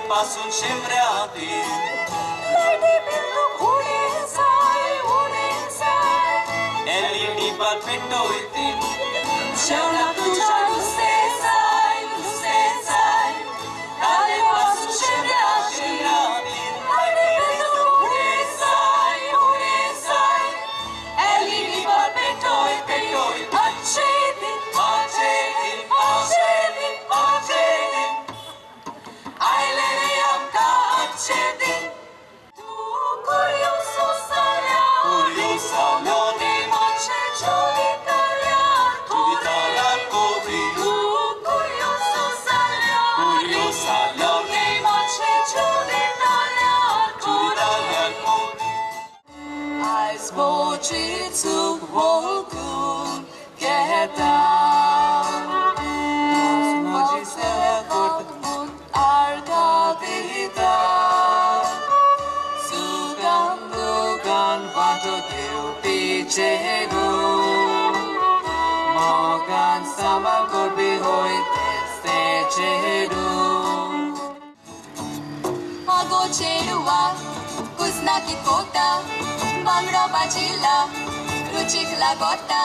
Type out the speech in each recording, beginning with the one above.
पासून शेवऱ्यातील LED bulb पेटवतील शेवऱ्या तुझ्या तालेपासून शेवऱ्यातील LED बल्ब पेटवतील अच्छे दिन Zboczyców wokół gadał Młodzi serkot arga wydał Sugan wato kiełpi czego Mogan sama korbi hoj teste czego Mago czerua kuznaki kota Bangra bajila, ruchik lagota,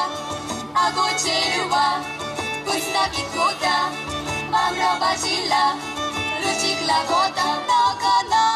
ago cheruwa, kusna ki kota. Bangra bajila, ruchik lagota, naga na.